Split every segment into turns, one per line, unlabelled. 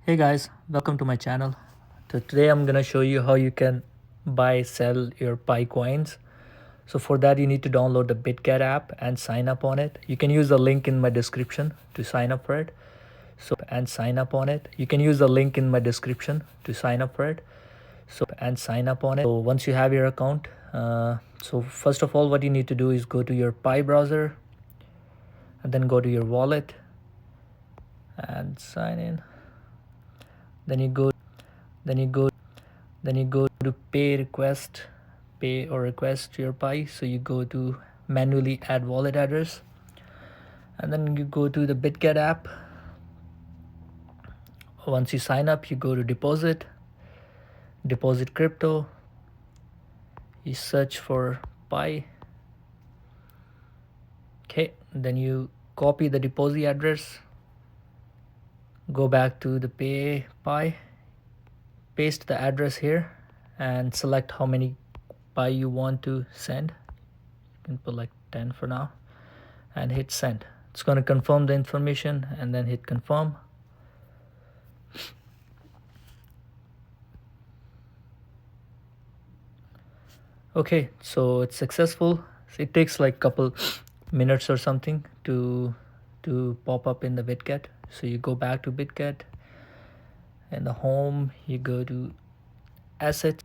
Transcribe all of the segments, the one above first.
Hey guys, welcome to my channel. So today I'm gonna show you how you can buy sell your picoins. So for that you need to download the Bitget app and sign up on it. You can use the link in my description to sign up for it. You can use the link in my description to sign up for it. So once you have your account, so first of all what you need to do is go to your Pi browser and then go to your wallet and sign in. Then you go to pay or request your Pi. So you go to manually add wallet address and then you go to the Bitget app. Once you sign up, you go to deposit crypto, you search for Pi. Okay, then you copy the deposit address, go back to the pay Pi, paste the address here and select how many Pi you want to send. You can put like 10 for now and hit send. It's going to confirm the information and then hit confirm. Okay, so it's successful. So it takes like couple minutes or something to pop up in the Bitget. So you go back to Bitget and the home, you go to assets,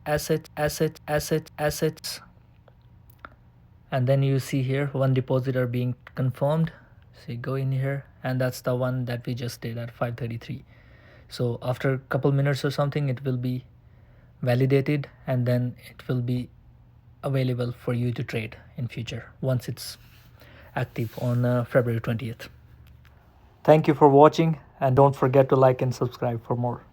and then you see here one depositor being confirmed. So you go in here and that's the one that we just did at 5:33. So after a couple minutes or something it will be validated and then it will be available for you to trade in future once it's active on February 20th. Thank you for watching and don't forget to like and subscribe for more.